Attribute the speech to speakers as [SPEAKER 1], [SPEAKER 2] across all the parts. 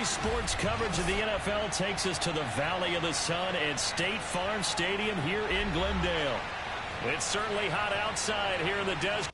[SPEAKER 1] Today's sports coverage of the NFL takes us to the Valley of the Sun at State Farm Stadium here in Glendale. It's certainly hot outside here in the desert.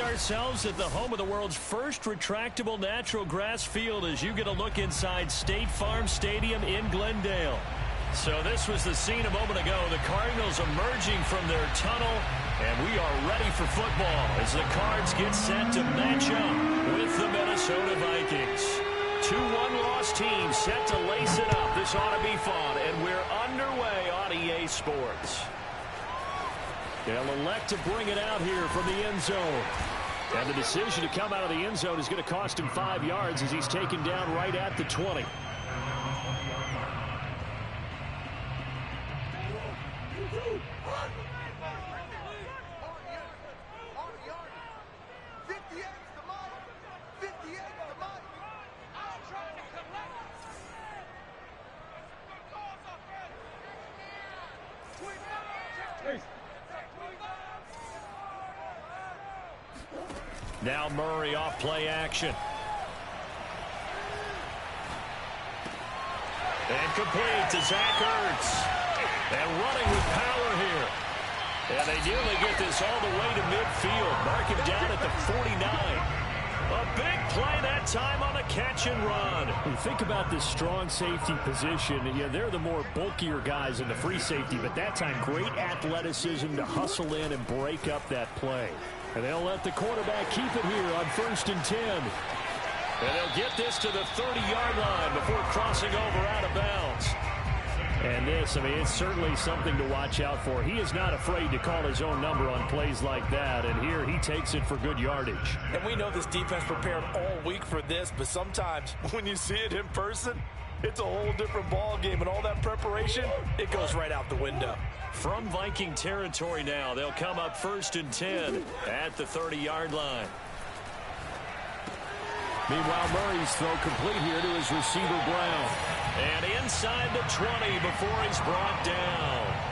[SPEAKER 1] Ourselves at the home of the world's first retractable natural grass field as you get a look inside State Farm Stadium in Glendale. So this was the scene a moment ago. The Cardinals emerging from their tunnel, and we are ready for football as the Cards get set to match up with the Minnesota Vikings. 2-1 loss teams set to lace it up. This ought to be fun, and we're underway on EA Sports. They'll elect to bring it out here from the end zone. And the decision to come out of the end zone is going to cost him 5 yards as he's taken down right at the 20. Now Murray off play action. And complete to Zach Ertz. And running with power here. And they nearly get this all the way to midfield. Mark him down at the 49. A big play that time on the catch and run.
[SPEAKER 2] You think about this strong safety position. Yeah, they're the more bulkier guys in the free safety, but that time great athleticism to hustle in and break up that play. And they'll let the quarterback keep it here on 1st and 10.
[SPEAKER 1] And they'll get this to the 30-yard line before crossing over out of bounds.
[SPEAKER 2] And this, I mean, it's certainly something to watch out for. He is not afraid to call his own number on plays like that. And here he takes it for good yardage.
[SPEAKER 3] And we know this defense prepared all week for this, but sometimes when you see it in person, it's a whole different ball game. And all that preparation, it goes right out the window.
[SPEAKER 1] From Viking territory now, they'll come up 1st and 10 at the 30-yard line.
[SPEAKER 2] Meanwhile, Murray's throw complete here to his receiver, Brown.
[SPEAKER 1] And inside the 20 before he's brought down.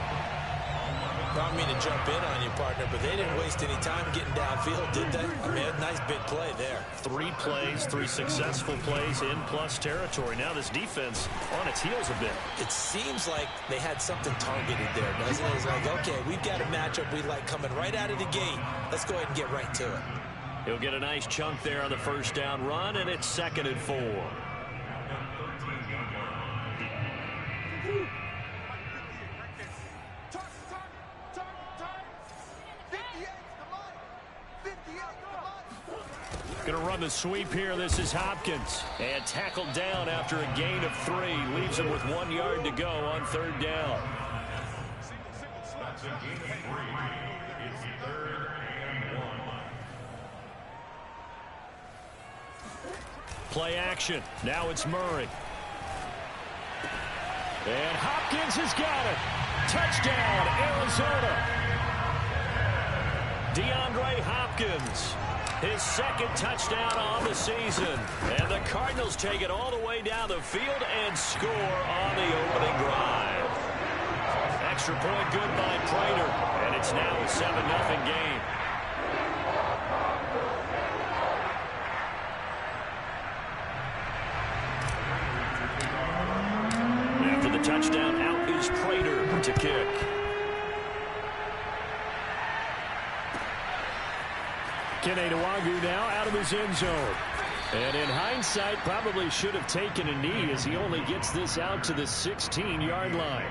[SPEAKER 3] I don't mean to jump in on you, partner, but they didn't waste any time getting downfield, did they? I mean, a nice big play there.
[SPEAKER 1] 3 plays, 3 successful plays in plus territory. Now this defense on its heels a bit.
[SPEAKER 3] It seems like they had something targeted there, doesn't it? It's like, okay, we've got a matchup we like coming right out of the gate. Let's go ahead and get right to it.
[SPEAKER 1] He'll get a nice chunk there on the first down run, and it's 2nd and 4. Going to run the sweep here. This is Hopkins. And tackled down after a gain of 3. Leaves him with 1 yard to go on 3rd down. Play action. Now it's Murray. And Hopkins has got it. Touchdown, Arizona. DeAndre Hopkins. His 2nd touchdown on the season. And the Cardinals take it all the way down the field and score on the opening drive. Extra point good by Prater. And it's now a 7-0 game. After the touchdown, out is Prater to kick.
[SPEAKER 2] Kene Nwangwu now out of his end zone. And in hindsight, probably should have taken a knee as he only gets this out to the 16-yard line.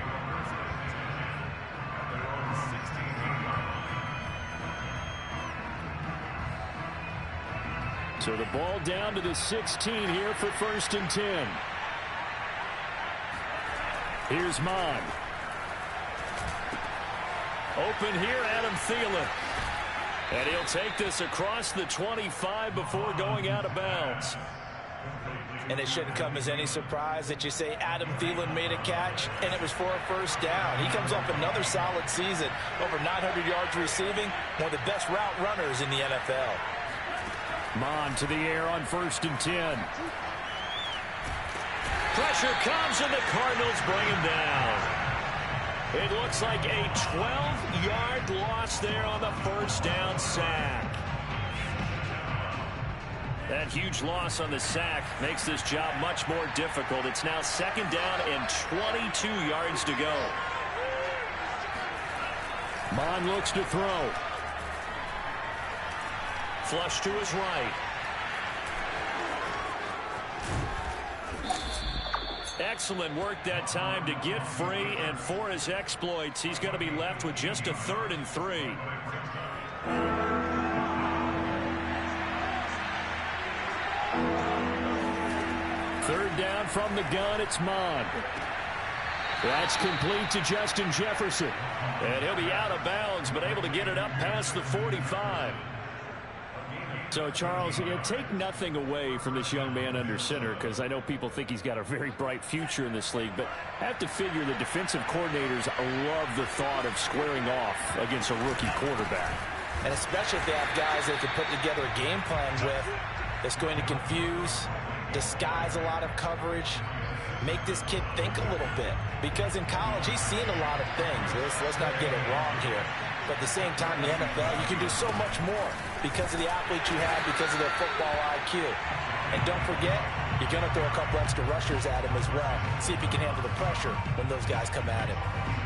[SPEAKER 2] So the ball down to the 16 here for 1st and 10. Here's Mond.
[SPEAKER 1] Open here, Adam Thielen. And he'll take this across the 25 before going out of bounds.
[SPEAKER 3] And it shouldn't come as any surprise that you say Adam Thielen made a catch, and it was for a first down. He comes off another solid season, over 900 yards receiving, one of the best route runners in the NFL.
[SPEAKER 2] Mon to the air on 1st and 10.
[SPEAKER 1] Pressure comes, and the Cardinals bring him down. It looks like a 12-yard loss there on the first down sack. That huge loss on the sack makes this job much more difficult. It's now 2nd down and 22 yards to go.
[SPEAKER 2] Mon looks to throw.
[SPEAKER 1] Flush to his right. Excellent work that time to get free, and for his exploits, he's going to be left with just a 3rd and 3.
[SPEAKER 2] Third down from the gun, it's Mon. That's complete to Justin Jefferson.
[SPEAKER 1] And he'll be out of bounds, but able to get it up past the 45.
[SPEAKER 2] So, Charles, take nothing away from this young man under center, because I know people think he's got a very bright future in this league, but I have to figure the defensive coordinators love the thought of squaring off against a rookie quarterback.
[SPEAKER 3] And especially if they have guys they can put together a game plan with that's going to confuse, disguise a lot of coverage, make this kid think a little bit. Because in college, he's seen a lot of things. Let's not get it wrong here. But at the same time, in the NFL, you can do so much more because of the athletes you have, because of their football IQ. And don't forget, you're going to throw a couple extra rushers at him as well. See if he can handle the pressure when those guys come at him.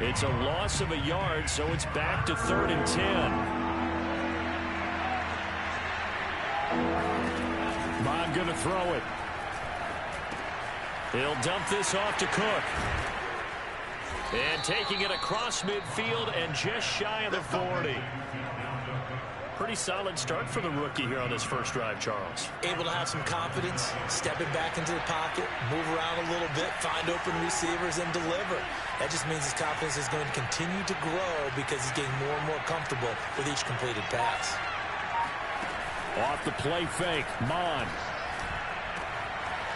[SPEAKER 1] It's a loss of a yard, so it's back to 3rd and 10.
[SPEAKER 2] Mon going to throw it.
[SPEAKER 1] He'll dump this off to Cook. And taking it across midfield and just shy of the 40. Pretty solid start for the rookie here on this first drive, Charles.
[SPEAKER 4] Able to have some confidence, stepping back into the pocket, move around a little bit, find open receivers, and deliver. That just means his confidence is going to continue to grow because he's getting more and more comfortable with each completed pass.
[SPEAKER 2] Off the play fake, Mon.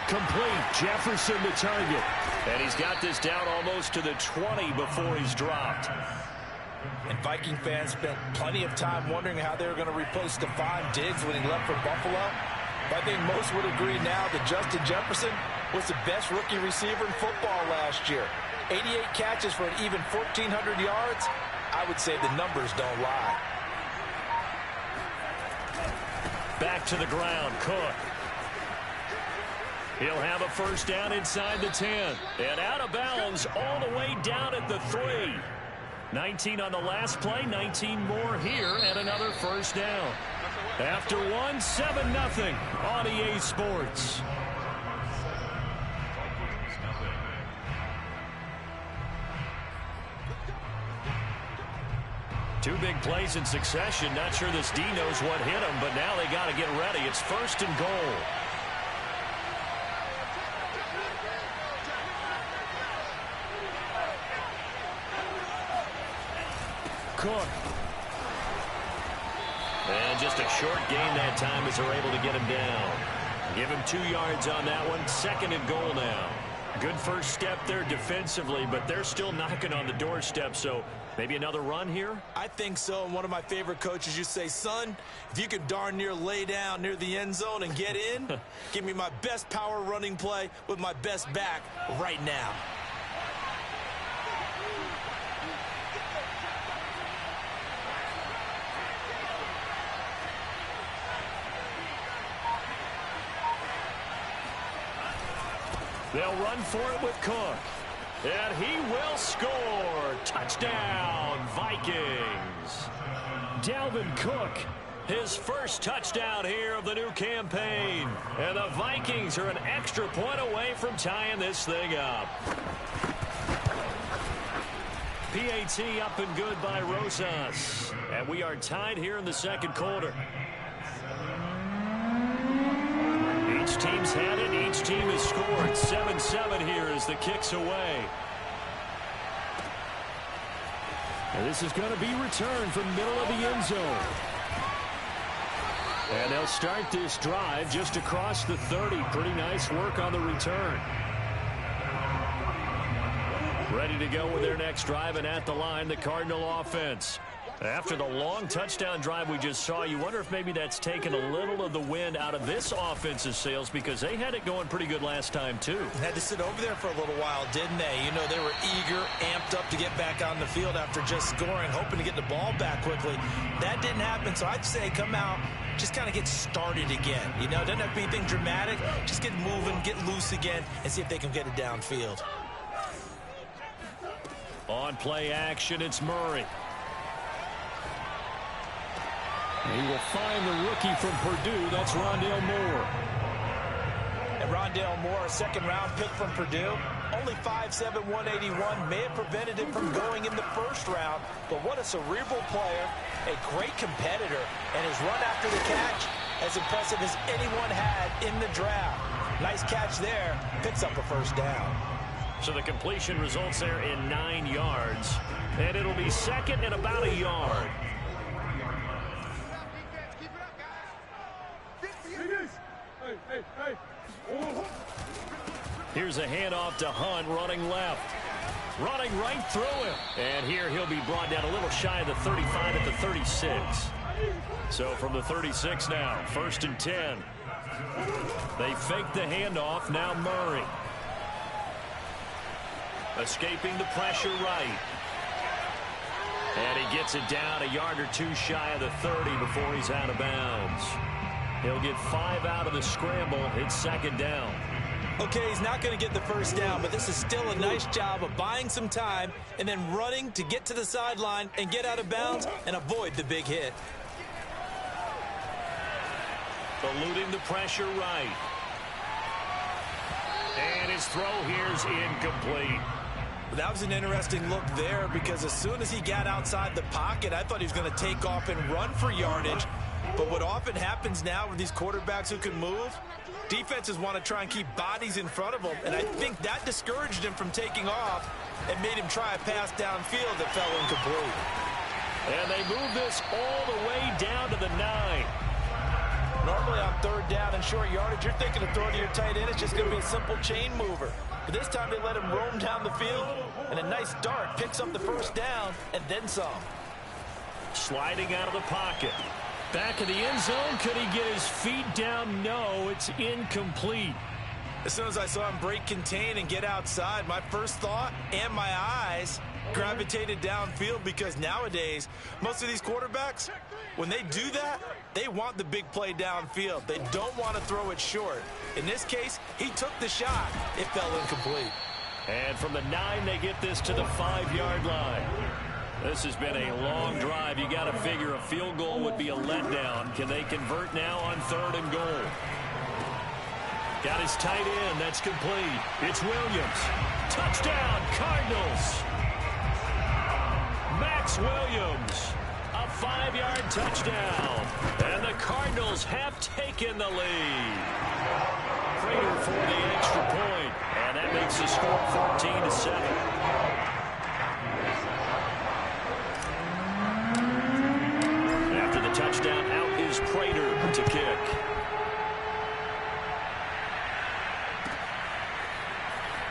[SPEAKER 2] Complete, Jefferson to target.
[SPEAKER 1] And he's got this down almost to the 20 before he's dropped.
[SPEAKER 3] And Viking fans spent plenty of time wondering how they were going to replace Stephon Diggs when he left for Buffalo. But I think most would agree now that Justin Jefferson was the best rookie receiver in football last year. 88 catches for an even 1,400 yards. I would say the numbers don't lie.
[SPEAKER 1] Back to the ground, Cook. He'll have a first down inside the 10. And out of bounds all the way down at the 3. 19 on the last play, 19 more here, and another first down. After one, 7-0 on EA Sports. Two big plays in succession. Not sure this D knows what hit him, but now they got to get ready. It's 1st and goal. Cook. And just a short gain that time as they're able to get him down. Give him 2 yards on that one. 2nd and goal now. Good first step there defensively, but they're still knocking on the doorstep, so maybe another run here?
[SPEAKER 4] I think so. And one of my favorite coaches used to say, son, if you could darn near lay down near the end zone and get in, give me my best power running play with my best back right now.
[SPEAKER 1] They'll run for it with Cook. And he will score. Touchdown, Vikings. Dalvin Cook, his first touchdown here of the new campaign. And the Vikings are an extra point away from tying this thing up. PAT up and good by Rosas. And we are tied here in the second quarter. Each team's had it. Each team has scored. 7-7 here as the kick's away.
[SPEAKER 2] And this is going to be returned from middle of the end zone. And they'll start this drive just across the 30. Pretty nice work on the return. Ready to go with their next drive, and at the line, the Cardinal offense. After the long touchdown drive we just saw, you wonder if maybe that's taken a little of the wind out of this offense's sails, because they had it going pretty good last time, too.
[SPEAKER 4] Had to sit over there for a little while, didn't they? You know, they were eager, amped up to get back on the field after just scoring, hoping to get the ball back quickly. That didn't happen, so I'd say come out, just kind of get started again. You know, doesn't have to be anything dramatic. Just get moving, get loose again, and see if they can get it downfield.
[SPEAKER 2] On play action, it's Murray. He will find the rookie from Purdue. That's Rondale Moore.
[SPEAKER 4] And Rondale Moore, a second-round pick from Purdue. Only 5'7", 181. May have prevented him from going in the first round. But what a cerebral player, a great competitor. And his run after the catch, as impressive as anyone had in the draft. Nice catch there. Picks up a first down.
[SPEAKER 2] So the completion results there in 9 yards. And it'll be second and about a yard. Here's a handoff to Hunt, running left. Running right through him. And here he'll be brought down a little shy of the 35 at the 36. So from the 36 now, 1st and 10. They fake the handoff, now Murray. Escaping the pressure right. And he gets it down a yard or two shy of the 30 before he's out of bounds. He'll get 5 out of the scramble. It's second down.
[SPEAKER 4] Okay, he's not going to get the first down, but this is still a nice job of buying some time and then running to get to the sideline and get out of bounds and avoid the big hit.
[SPEAKER 2] Eluding the pressure right. And his throw here's incomplete.
[SPEAKER 4] That was an interesting look there, because as soon as he got outside the pocket, I thought he was going to take off and run for yardage. But what often happens now with these quarterbacks who can move, defenses want to try and keep bodies in front of them, and I think that discouraged him from taking off and made him try a pass downfield that fell incomplete.
[SPEAKER 2] And they move this all the way down to the 9.
[SPEAKER 4] Normally on third down and short yardage, you're thinking of throwing to your tight end. It's just going to be a simple chain mover. But this time they let him roam down the field, and a nice dart picks up the first down and then some.
[SPEAKER 2] Sliding out of the pocket. Back of the end zone. Could he get his feet down? No, it's incomplete.
[SPEAKER 4] As soon as I saw him break contain and get outside, my first thought and my eyes gravitated downfield, because nowadays, most of these quarterbacks, when they do that, they want the big play downfield. They don't want to throw it short. In this case, he took the shot. It fell incomplete.
[SPEAKER 2] And from the 9, they get this to the 5-yard line. This has been a long drive. You got to figure a field goal would be a letdown. Can they convert now on 3rd and goal? Got his tight end. That's complete. It's Williams. Touchdown, Cardinals. Max Williams. A 5-yard touchdown. And the Cardinals have taken the lead. Prater for the extra point. And that makes the score 14-7. Touchdown, out is Prater to kick.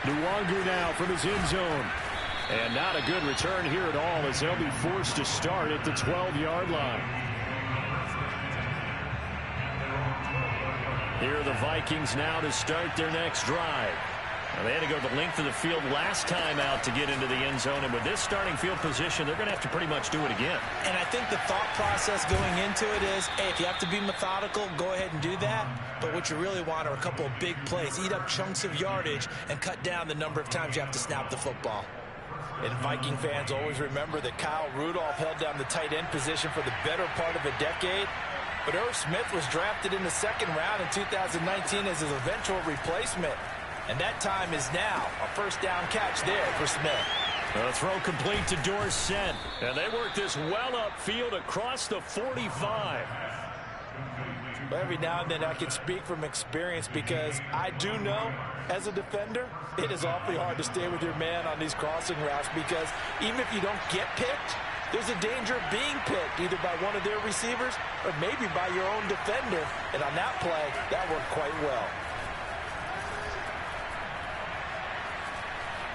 [SPEAKER 2] Nwangu now from his end zone. And not a good return here at all, as they'll be forced to start at the 12-yard line. Here are the Vikings now to start their next drive. Now, they had to go the length of the field last time out to get into the end zone, and with this starting field position, they're going to have to pretty much do it again.
[SPEAKER 4] And I think the thought process going into it is, hey, if you have to be methodical, go ahead and do that. But what you really want are a couple of big plays, eat up chunks of yardage, and cut down the number of times you have to snap the football. And Viking fans always remember that Kyle Rudolph held down the tight end position for the better part of a decade. But Irv Smith was drafted in the 2nd round in 2019 as his eventual replacement. And that time is now. A first down catch there for Smith.
[SPEAKER 2] A throw complete to Dorsett. And they work this well upfield across the 45.
[SPEAKER 4] Every now and then I can speak from experience, because I do know, as a defender, it is awfully hard to stay with your man on these crossing routes, because even if you don't get picked,
[SPEAKER 3] there's a danger of being picked either by one of their receivers or maybe by your own defender. And on that play, that worked quite well.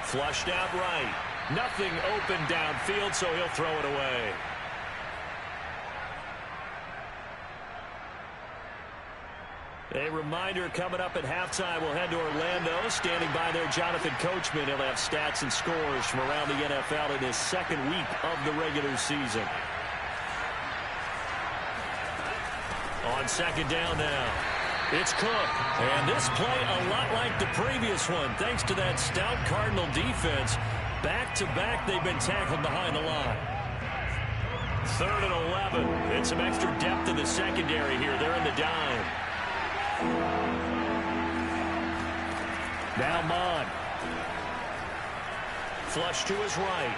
[SPEAKER 1] Flushed out right. Nothing open downfield, so he'll throw it away. A reminder coming up at halftime, we'll head to Orlando. Standing by there, Jonathan Coachman. He'll have stats and scores from around the NFL in his second week of the regular season. On second down now, it's Cook. And this play a lot like the previous one. Thanks to that stout Cardinal defense, back-to-back they've been tackled behind the line. 3rd and 11. And some extra depth in the secondary here. They're in the dime. Now Mond. Flush to his right.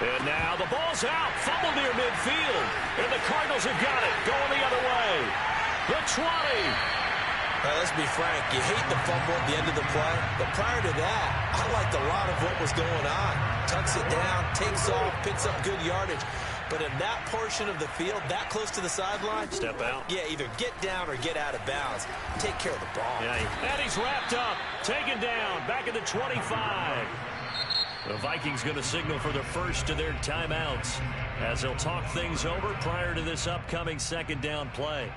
[SPEAKER 1] And now the ball's out. Fumble near midfield. And the Cardinals have got it. Going the other way. The 20.
[SPEAKER 4] Now, let's be frank. You hate the fumble at the end of the play. But prior to that, I liked a lot of what was going on. Tucks it down, takes off, picks up good yardage. But in that portion of the field, that close to the sideline,
[SPEAKER 1] step out.
[SPEAKER 4] Yeah, either get down or get out of bounds. Take care of the ball.
[SPEAKER 1] Yeah, and he's wrapped up, taken down, back at the 25. The Vikings going to signal for the first of their timeouts as they'll talk things over prior to this upcoming second down play.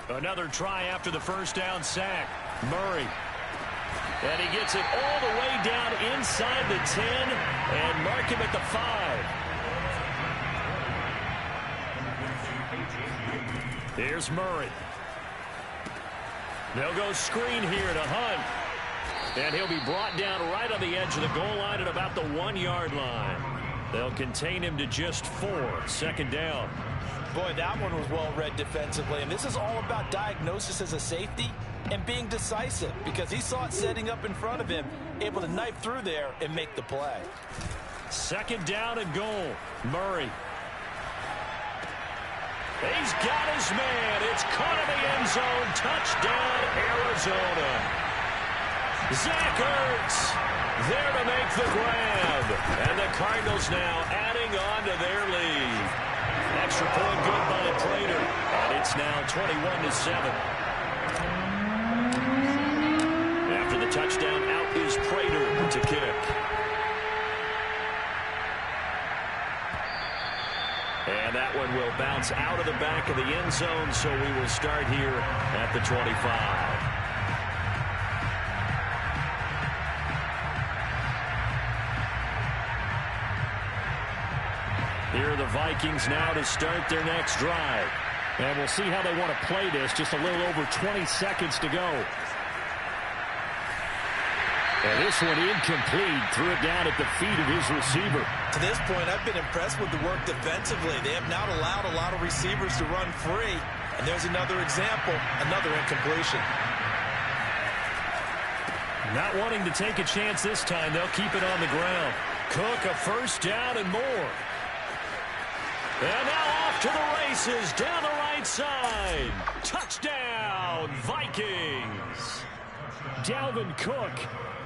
[SPEAKER 1] Another try after the first down sack. Murray. And he gets it all the way down inside the 10 and mark him at the 5. Here's Murray. They'll go screen here to Hunt. And he'll be brought down right on the edge of the goal line at about the 1-yard line. They'll contain him to just 4. Second down.
[SPEAKER 3] Boy, that one was well read defensively. And this is all about diagnosis as a safety and being decisive because he saw it setting up in front of him, able to knife through there and make the play.
[SPEAKER 1] Second down and goal. Murray. He's got his man. It's caught in the end zone. Touchdown, Arizona. Zach Ertz there to make the grab. And the Cardinals now adding on to their lead. Extra point good by Prater. And it's now 21-7. After the touchdown, out is Prater to kick. And that one will bounce out of the back of the end zone, so we will start here at the 25. Here are the Vikings now to start their next drive.
[SPEAKER 2] And we'll see how they want to play this. Just a little over 20 seconds to go. And this one incomplete. Threw it down at the feet of his receiver.
[SPEAKER 4] To this point, I've been impressed with the work defensively. They have not allowed a lot of receivers to run free. And there's another example, another incompletion.
[SPEAKER 1] Not wanting to take a chance this time. They'll keep it on the ground. Cook a first down and more. And now off to the races down the right side. Touchdown, Vikings. Dalvin Cook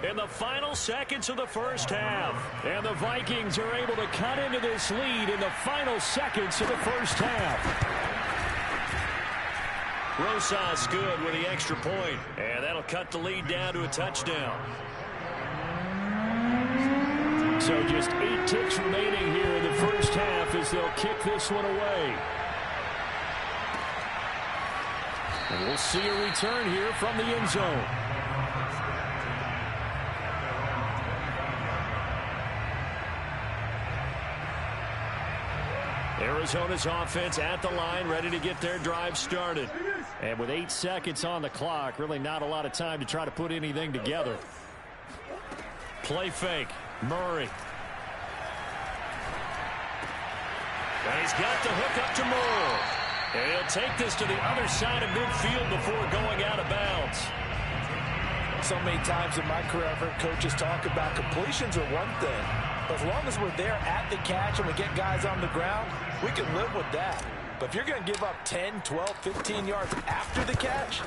[SPEAKER 1] in the final seconds of the first half. And the Vikings are able to cut into this lead in the final seconds of the first half. Rosas good with the extra point. And that'll cut the lead down to a touchdown. So just 8 ticks remaining here in the first half as they'll kick this one away. And we'll see a return here from the end zone. Arizona's offense at the line, ready to get their drive started.
[SPEAKER 2] And with 8 seconds on the clock, really not a lot of time to try to put anything together.
[SPEAKER 1] Play fake. Murray. And he's got the hook up to Moore. And he'll take this to the other side of midfield before going out of bounds.
[SPEAKER 3] So many times in my career, I've heard coaches talk about completions are one thing. But as long as we're there at the catch and we get guys on the ground, we can live with that. But if you're going to give up 10, 12, 15 yards after the catch,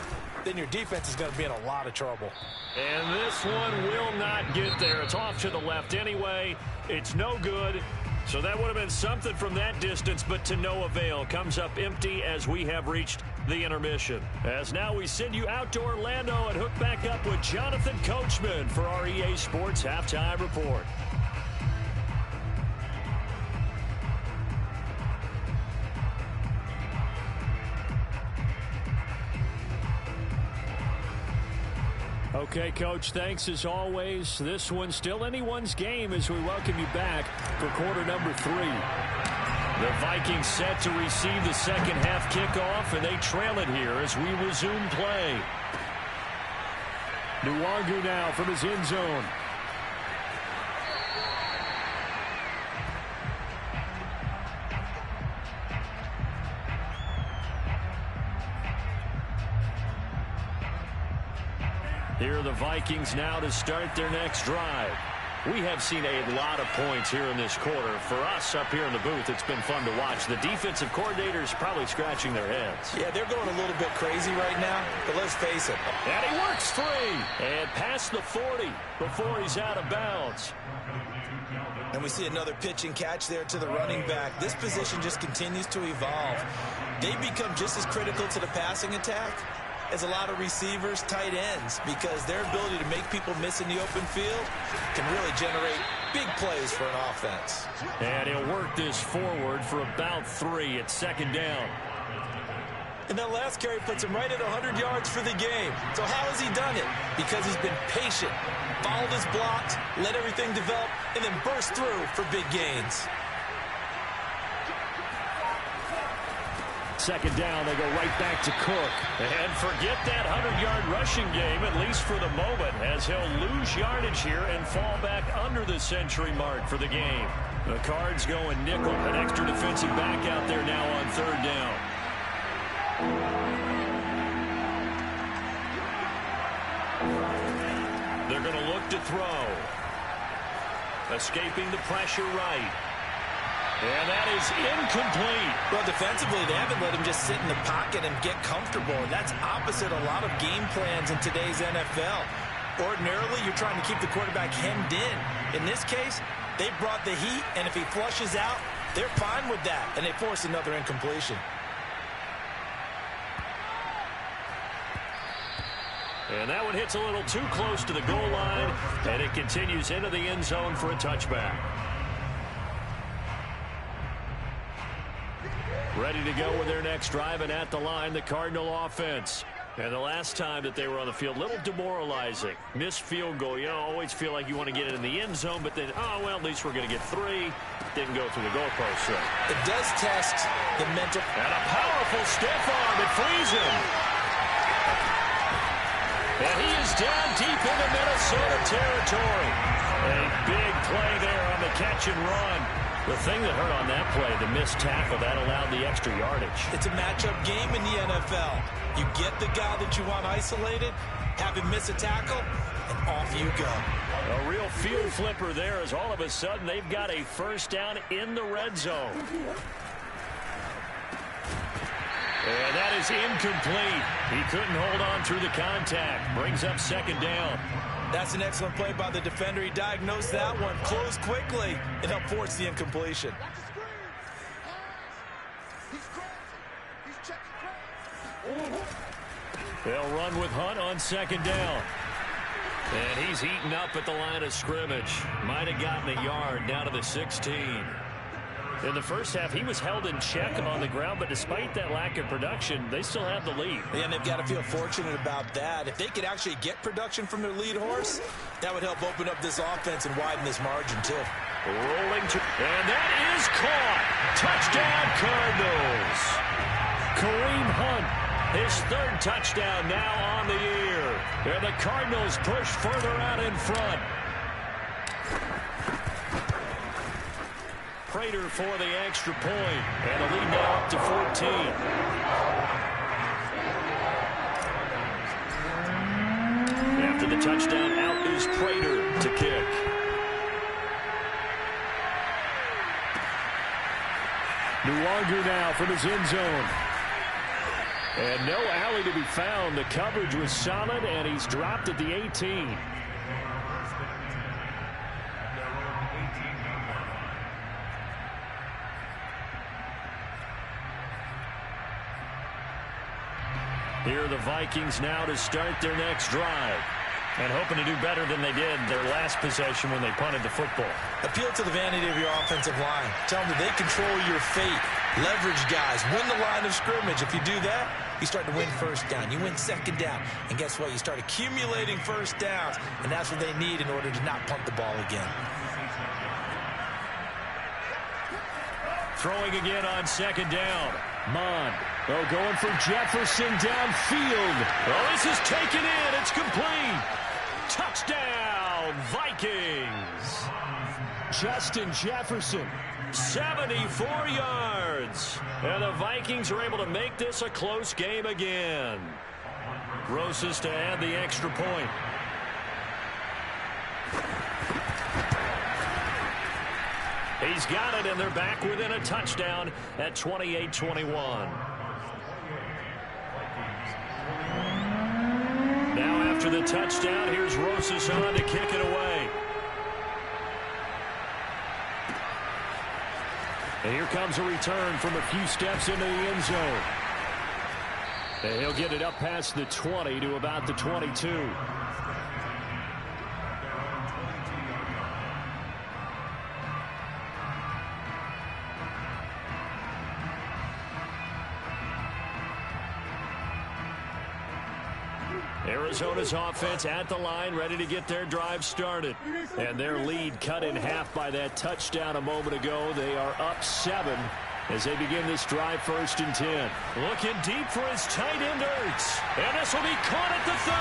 [SPEAKER 3] then your defense is going to be in a lot of trouble.
[SPEAKER 2] And this one will not get there. It's off to the left anyway. It's no good. So that would have been something from that distance, but to no avail. Comes up empty as we have reached the intermission. As now we send you out to Orlando and hook back up with Jonathan Coachman for our EA Sports Halftime Report. Okay, Coach, thanks as always. This one's still anyone's game as we welcome you back for quarter number 3. The Vikings set to receive the second half kickoff, and they trail it here as we resume play. Nwangu now from his end zone. Here are the Vikings now to start their next drive. We have seen a lot of points here in this quarter. For us up here in the booth, it's been fun to watch. The defensive coordinators probably scratching their heads.
[SPEAKER 3] Yeah, they're going a little bit crazy right now, but let's face it.
[SPEAKER 2] And he works free. And past the 40 before he's out of bounds.
[SPEAKER 4] And we see another pitch and catch there to the running back. This position just continues to evolve. They become just as critical to the passing attack as a lot of receivers, tight ends, because their ability to make people miss in the open field can really generate big plays for an offense.
[SPEAKER 2] And he'll work this forward for about 3 at second down.
[SPEAKER 4] And that last carry puts him right at 100 yards for the game. So how has he done it? Because he's been patient, followed his blocks, let everything develop, and then burst through for big gains.
[SPEAKER 2] Second down, they go right back to Cook. And forget that 100-yard rushing game, at least for the moment, as he'll lose yardage here and fall back under the century mark for the game. The Cards going nickel, an extra defensive back out there now on third down. They're going to look to throw. Escaping the pressure right. And that is incomplete.
[SPEAKER 4] Well, defensively, they haven't let him just sit in the pocket and get comfortable. And that's opposite a lot of game plans in today's NFL. Ordinarily, you're trying to keep the quarterback hemmed in. In this case, they brought the heat, and if he flushes out, they're fine with that. And they force another incompletion.
[SPEAKER 2] And that one hits a little too close to the goal line, and it continues into the end zone for a touchback. Ready to go with their next drive, and at the line, the Cardinal offense. And the last time that they were on the field, a little demoralizing. Missed field goal. You always feel like you want to get it in the end zone, but then, oh, well, at least we're going to get 3. Didn't go through the goalpost. So.
[SPEAKER 4] It does test the mental.
[SPEAKER 2] And a powerful stiff arm. It frees him. And he is down deep into Minnesota territory. A big play there on the catch and run. The thing that hurt on that play, the missed tackle, that allowed the extra yardage.
[SPEAKER 4] It's a matchup game in the NFL. You get the guy that you want isolated, have him miss a tackle, and off you go.
[SPEAKER 2] A real field flipper there as all of a sudden they've got a first down in the red zone. And that is incomplete. He couldn't hold on through the contact. Brings up second down.
[SPEAKER 4] That's an excellent play by the defender. He diagnosed that one, closed quickly, and helped force the incompletion.
[SPEAKER 2] They'll run with Hunt on second down. And he's heating up at the line of scrimmage. Might have gotten a yard down to the 16. In the first half, he was held in check on the ground, but despite that lack of production, they still have the lead.
[SPEAKER 4] And they've got to feel fortunate about that. If they could actually get production from their lead horse, that would help open up this offense and widen this margin, too.
[SPEAKER 2] Rolling to, and that is caught. Touchdown, Cardinals. Kareem Hunt, his 3rd touchdown now on the year. And the Cardinals push further out in front. Prater for the extra point, and the lead now up to 14. After the touchdown, out is Prater to kick. New Luongo now from his end zone. And no alley to be found. The coverage was solid, and he's dropped at the 18. Here are the Vikings now to start their next drive.
[SPEAKER 1] And hoping to do better than they did their last possession when they punted the football.
[SPEAKER 4] Appeal to the vanity of your offensive line. Tell them that they control your fate. Leverage guys. Win the line of scrimmage. If you do that, you start to win first down. You win second down. And guess what? You start accumulating first downs. And that's what they need in order to not punt the ball again.
[SPEAKER 1] Throwing again on second down.
[SPEAKER 2] Mond. Oh, going for Jefferson downfield.
[SPEAKER 1] Oh, this is taken in. It's complete. Touchdown, Vikings.
[SPEAKER 2] Justin Jefferson.
[SPEAKER 1] 74 yards. And the Vikings are able to make this a close game again. Rosas to add the extra point. He's got it, and they're back within a touchdown at 28-21. Now after the touchdown, here's Rosas on to kick it away.
[SPEAKER 2] And here comes a return from a few steps into the end zone. And he'll get it up past the 20 to about the 22.
[SPEAKER 1] Arizona's offense at the line, ready to get their drive started.
[SPEAKER 2] And their lead cut in half by that touchdown a moment ago. They are up 7 as they begin this drive 1st and 10.
[SPEAKER 1] Looking deep for his tight end, Ertz. And this will be caught at the 30.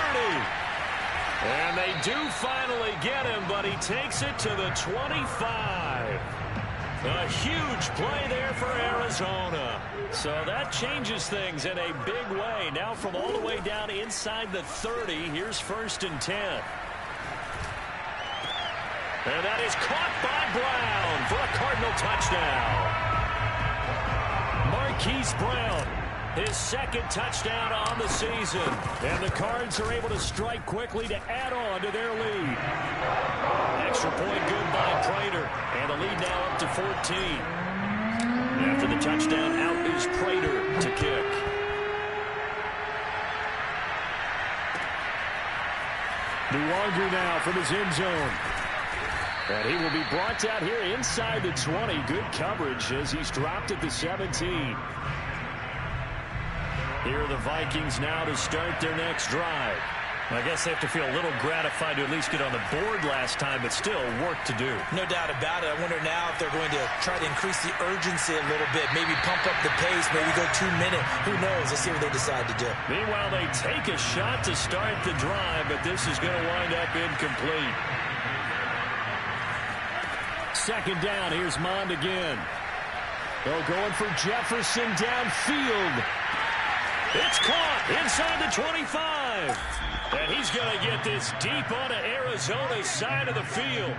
[SPEAKER 1] And they do finally get him, but he takes it to the 25. A huge play there for Arizona. So that changes things in a big way. Now from all the way down inside the 30, here's 1st and 10. And that is caught by Brown for a Cardinal touchdown. Marquise Brown, his 2nd touchdown on the season. And the Cards are able to strike quickly to add on to their lead. Extra point good by Prater. And the lead now up to 14. After the touchdown, out is Prater to kick.
[SPEAKER 2] Luongo now from his end zone. And he will be brought out here inside the 20. Good coverage as he's dropped at the 17.
[SPEAKER 1] Here are the Vikings now to start their next drive. I guess they have to feel a little gratified to at least get on the board last time, but still work to do.
[SPEAKER 4] No doubt about it. I wonder now if they're going to try to increase the urgency a little bit, maybe pump up the pace, maybe go 2 minute. Who knows? Let's see what they decide to do.
[SPEAKER 1] Meanwhile, they take a shot to start the drive, but this is going to wind up incomplete.
[SPEAKER 2] 2nd down. Here's Mond again. Oh, going for Jefferson downfield.
[SPEAKER 1] It's caught inside the 25. And he's going to get this deep onto Arizona's side of the field.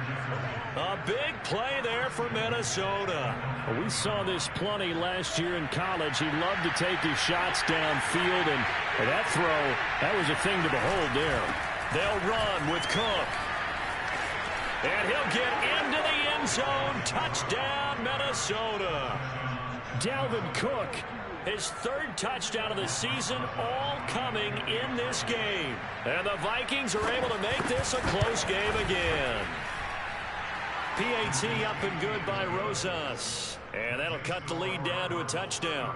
[SPEAKER 1] A big play there for Minnesota.
[SPEAKER 2] Well, we saw this plenty last year in college. He loved to take his shots downfield, and that throw, that was a thing to behold there.
[SPEAKER 1] They'll run with Cook. And he'll get into the end zone. Touchdown, Minnesota.
[SPEAKER 2] Dalvin Cook,
[SPEAKER 1] his 3rd touchdown of the season, all coming in this game. And the Vikings are able to make this a close game again. PAT up and good by Rosas. And that'll cut the lead down to a touchdown.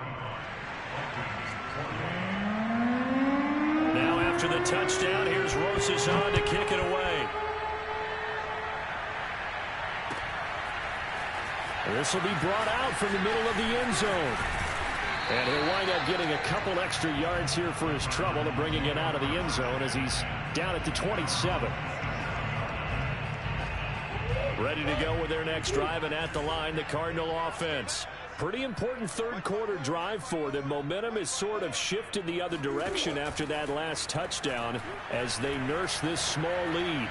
[SPEAKER 1] Now after the touchdown, here's Rosas on to kick it away.
[SPEAKER 2] This will be brought out from the middle of the end zone. And he'll wind up getting a couple extra yards here for his trouble and bringing it out of the end zone as he's down at the 27.
[SPEAKER 1] Ready to go with their next drive, and at the line, the Cardinal offense.
[SPEAKER 2] Pretty important 3rd quarter drive for them. Momentum has sort of shifted the other direction after that last touchdown as they nurse this small lead.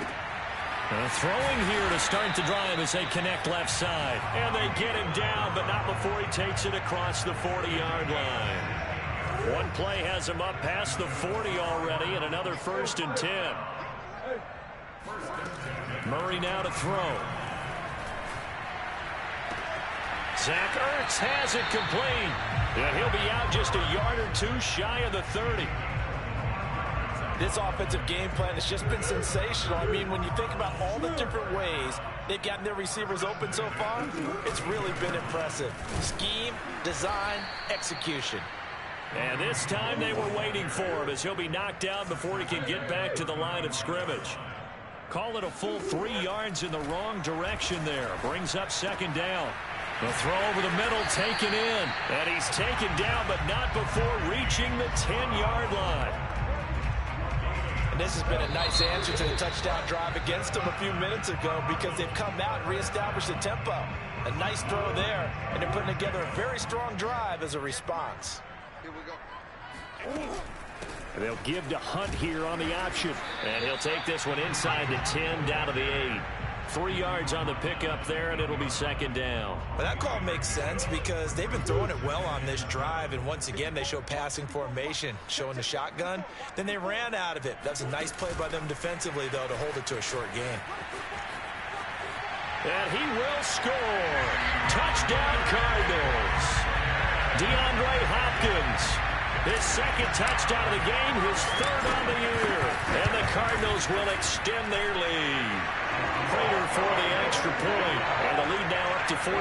[SPEAKER 1] Throwing here to start the drive as they connect left side. And they get him down, but not before he takes it across the 40-yard line. One play has him up past the 40 already, and another 1st and 10. Murray now to throw. Zach Ertz has it complete. And he'll be out just a yard or two shy of the 30.
[SPEAKER 3] This offensive game plan has just been sensational. I mean, when you think about all the different ways they've gotten their receivers open so far, it's really been impressive. Scheme, design, execution.
[SPEAKER 1] And this time they were waiting for him as he'll be knocked down before he can get back to the line of scrimmage. Call it a full 3 yards in the wrong direction there. Brings up 2nd down. The throw over the middle taken in. And he's taken down, but not before reaching the 10-yard line.
[SPEAKER 3] And this has been a nice answer to the touchdown drive against them a few minutes ago because they've come out and reestablished the tempo. A nice throw there, and they're putting together a very strong drive as a response.
[SPEAKER 5] Here we go.
[SPEAKER 2] They'll give to Hunt here on the option.
[SPEAKER 1] And he'll take this one inside the 10 down to the 8. 3 yards on the pickup there, and it'll be 2nd down.
[SPEAKER 4] Well, that call makes sense because they've been throwing it well on this drive, and once again they show passing formation, showing the shotgun. Then they ran out of it. That's a nice play by them defensively, though, to hold it to a short gain.
[SPEAKER 1] And he will score. Touchdown, Cardinals. DeAndre Hopkins. His 2nd touchdown of the game, his 3rd on the year. And the Cardinals will extend their lead. Prater for the extra point. And the lead now up to 14.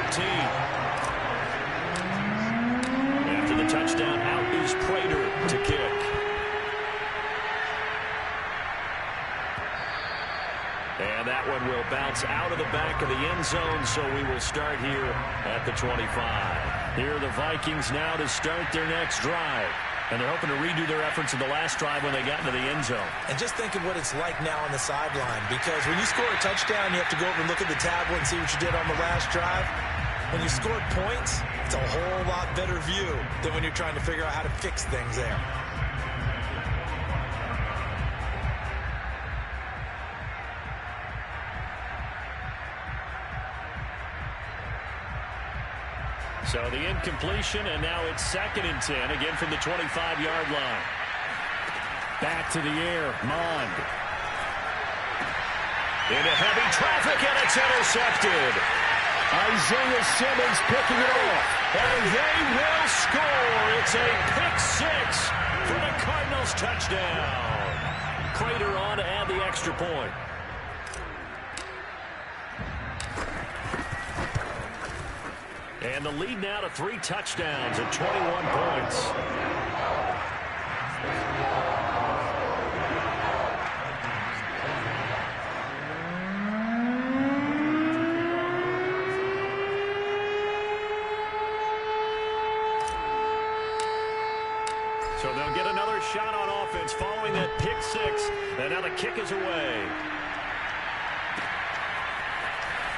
[SPEAKER 1] After the touchdown, out is Prater to kick. And that one will bounce out of the back of the end zone, so we will start here at the 25. Here are the Vikings now to start their next drive. And they're hoping to redo their efforts in the last drive when they got into the end zone.
[SPEAKER 4] And just think of what it's like now on the sideline, because when you score a touchdown, you have to go over and look at the tablet and see what you did on the last drive. When you scored points, it's a whole lot better view than when you're trying to figure out how to fix things there.
[SPEAKER 1] So the incompletion, and now it's 2nd and 10, again from the 25-yard line.
[SPEAKER 2] Back to the air, Mond.
[SPEAKER 1] Into heavy traffic, and it's intercepted.
[SPEAKER 2] Isaiah Simmons picking it off.
[SPEAKER 1] And they will score. It's a pick 6 for the Cardinals touchdown. Prater on to add the extra point. And the lead now to 3 touchdowns at 21 points. So they'll get another shot on offense following that pick 6. And now the kick is away.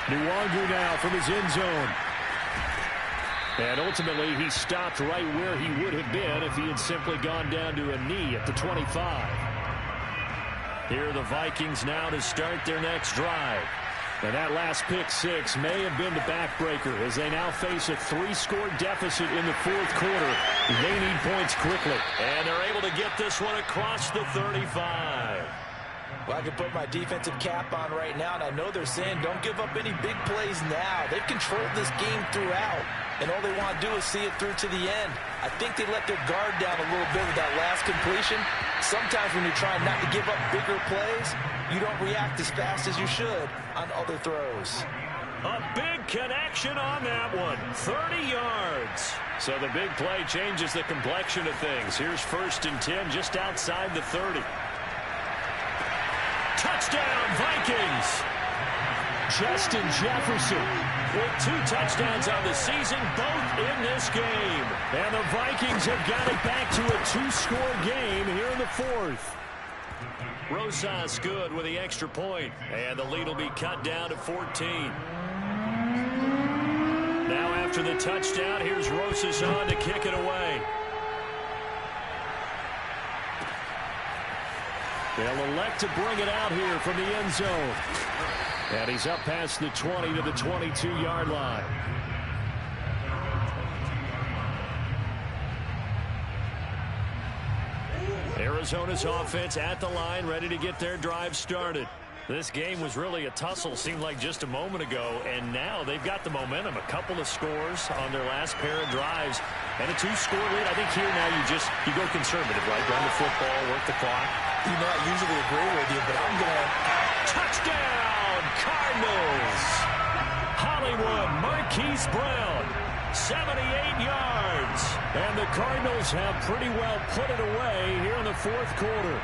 [SPEAKER 2] Nwangu now from his end zone.
[SPEAKER 1] And ultimately, he stopped right where he would have been if he had simply gone down to a knee at the 25. Here are the Vikings now to start their next drive. And that last pick 6 may have been the backbreaker as they now face a 3-score deficit in the 4th quarter. They need points quickly. And they're able to get this one across the 35.
[SPEAKER 3] Well, I can put my defensive cap on right now, and I know they're saying don't give up any big plays now. They've controlled this game throughout, and all they want to do is see it through to the end. I think they let their guard down a little bit with that last completion. Sometimes when you're trying not to give up bigger plays, you don't react as fast as you should on other throws.
[SPEAKER 1] A big connection on that one. 30 yards. So the big play changes the complexion of things. Here's 1st and 10 just outside the 30. Touchdown, Vikings.
[SPEAKER 2] Justin Jefferson
[SPEAKER 1] with 2 touchdowns on the season, both in this game.
[SPEAKER 2] And the Vikings have got it back to a 2-score game here in the 4th.
[SPEAKER 1] Rosas good with the extra point. And the lead will be cut down to 14. Now after the touchdown, here's Rosas on to kick it away.
[SPEAKER 2] They'll elect to bring it out here from the end zone. And he's up past the 20 to the 22-yard line. Arizona's offense at the line, ready to get their drive started. This game was really a tussle, seemed like just a moment ago, and now they've got the momentum. A couple of scores on their last pair of drives, and a 2-score lead. I think here now you go conservative, right? Run the football, work the clock.
[SPEAKER 4] You know, I usually agree with you, but I'm going
[SPEAKER 2] touchdown, Cardinals! Hollywood Marquise Brown, 78 yards. And the Cardinals have pretty well put it away here in the fourth quarter.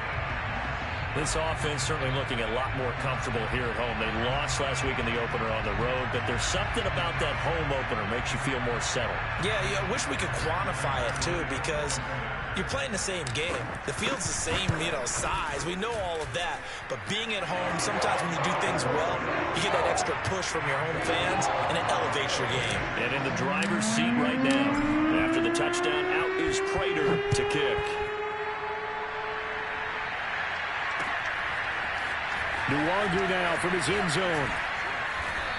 [SPEAKER 2] This offense certainly looking a lot more comfortable here at home. They lost last week in the opener on the road, but there's something about that home opener makes you feel more settled.
[SPEAKER 4] Yeah, I wish we could quantify it, too, because you're playing the same game. The field's the same, size. We know all of that. But being at home, sometimes when you do things well, you get that extra push from your home fans, and it elevates your game.
[SPEAKER 2] And in the driver's seat right now, after the touchdown, out is Prater to kick. Nwangu now from his end zone.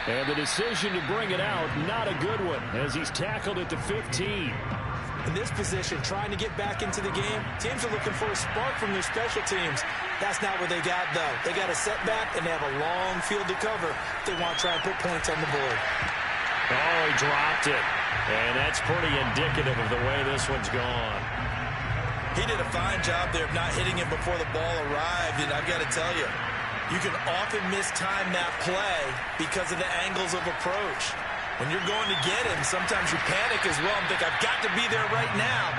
[SPEAKER 2] And the decision to bring it out, not a good one, as he's tackled at the 15.
[SPEAKER 4] In this position, trying to get back into the game, teams are looking for a spark from their special teams. That's not what they got, though. They got a setback, and they have a long field to cover if they want to try and put points on the board.
[SPEAKER 2] Oh, he dropped it. And that's pretty indicative of the way this one's gone.
[SPEAKER 4] He did a fine job there of not hitting it before the ball arrived, and I've got to tell you, you can often mistime that play because of the angles of approach. When you're going to get him, sometimes you panic as well and think, I've got to be there right now.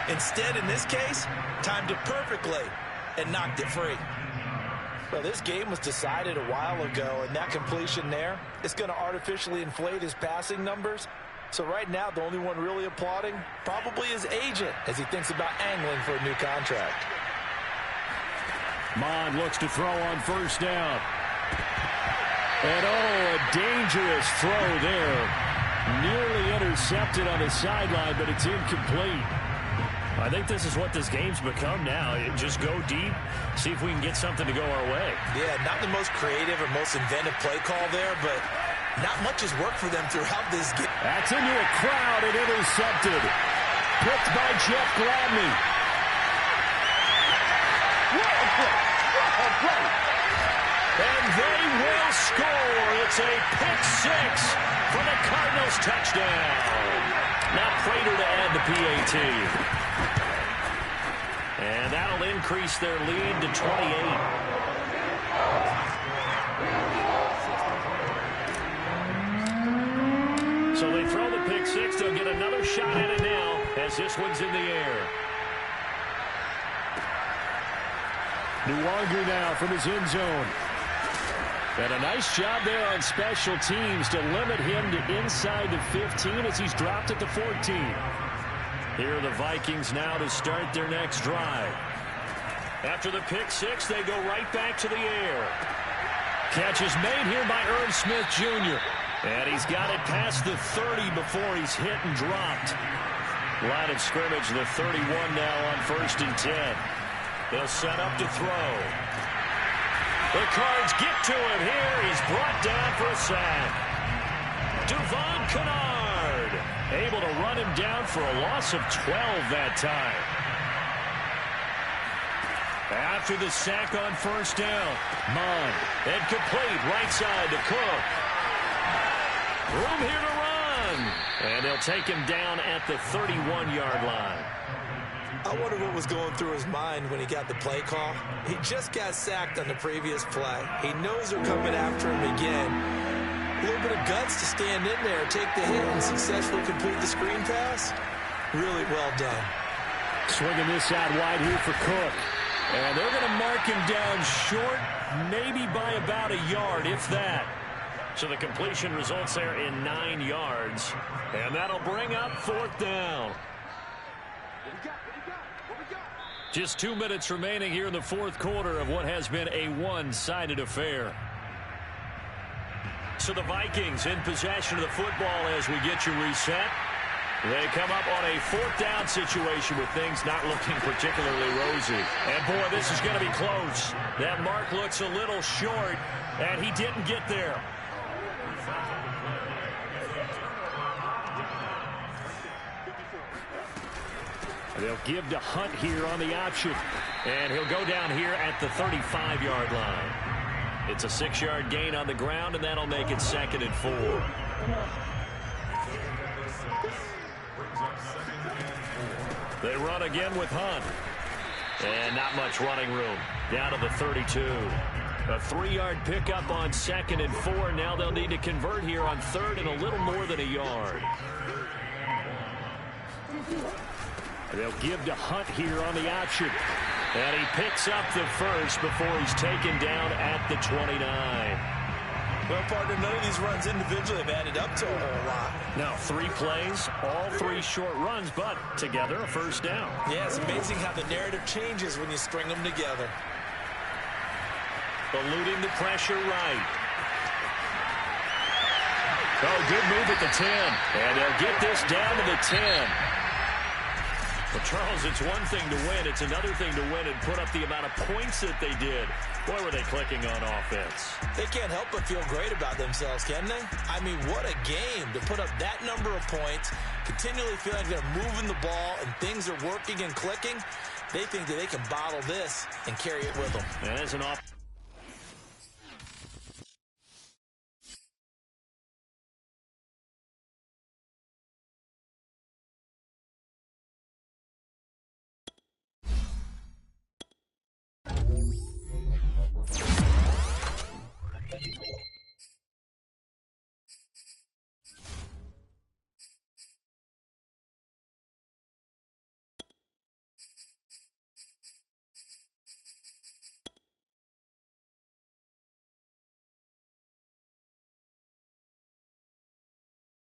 [SPEAKER 4] Instead, in this case, timed it perfectly and knocked it free. Well, this game was decided a while ago, and that completion there is going to artificially inflate his passing numbers. So right now, the only one really applauding probably his agent as he thinks about angling for a new contract.
[SPEAKER 2] Mond looks to throw on first down. And a dangerous throw there. Nearly intercepted on the sideline, but it's incomplete. I think this is what this game's become now. Just go deep, see if we can get something to go our way.
[SPEAKER 4] Yeah, not the most creative or most inventive play call there, but not much has worked for them throughout this game.
[SPEAKER 2] That's into a crowd and intercepted. Picked by Jeff Gladney. And they will score. It's a pick six for the Cardinals touchdown. Now Prater to add the PAT. And that'll increase their lead to 28. So they throw the pick six. They'll get another shot at it now as this one's in the air. Nwangu now from his end zone. And a nice job there on special teams to limit him to inside the 15 as he's dropped at the 14. Here are the Vikings now to start their next drive. After the pick six, they go right back to the air. Catch is made here by Irv Smith Jr. And he's got it past the 30 before he's hit and dropped. Line of scrimmage, the 31 now on 1st and 10. They'll set up to throw. The Cards get to him here. He's brought down for a sack. Devon Kennard able to run him down for a loss of 12 that time. After the sack on first down, Mond, and complete right side to Cook. Room here to run. And they'll take him down at the 31-yard line.
[SPEAKER 4] I wonder what was going through his mind when he got the play call. He just got sacked on the previous play. He knows they're coming after him again. A little bit of guts to stand in there, take the hit, and successfully complete the screen pass. Really well done.
[SPEAKER 2] Swinging this out wide here for Cook. And they're going to mark him down short, maybe by about a yard, if that. So the completion results there in 9 yards. And that'll bring up 4th down. Just 2 minutes remaining here in the 4th quarter of what has been a one-sided affair. So the Vikings in possession of the football as we get you reset.
[SPEAKER 1] They come up on a fourth down situation with things not looking particularly rosy. And, boy, this is going to be close. That mark looks a little short, and he didn't get there. They'll give to Hunt here on the option. And he'll go down here at the 35-yard line. It's a 6-yard gain on the ground, and that'll make it 2nd and 4. They run again with Hunt. And not much running room. Down to the 32. A 3-yard pickup on 2nd and 4. Now they'll need to convert here on 3rd and a little more than a yard. They'll give to Hunt here on the option. And he picks up the first before he's taken down at the 29.
[SPEAKER 4] Well, partner, none of these runs individually have added up to a whole lot.
[SPEAKER 1] Now, 3 plays, all 3 short runs, but together a first down.
[SPEAKER 4] Yeah, it's amazing how the narrative changes when you string them together.
[SPEAKER 1] Eluding the pressure right. Oh, good move at the 10. And they'll get this down to the 10. Well, Charles, it's one thing to win. It's another thing to win and put up the amount of points that they did. Boy, were they clicking on offense.
[SPEAKER 4] They can't help but feel great about themselves, can they? I mean, what a game to put up that number of points, continually feel like they're moving the ball and things are working and clicking. They think that they can bottle this and carry it with them.
[SPEAKER 1] And as an offense.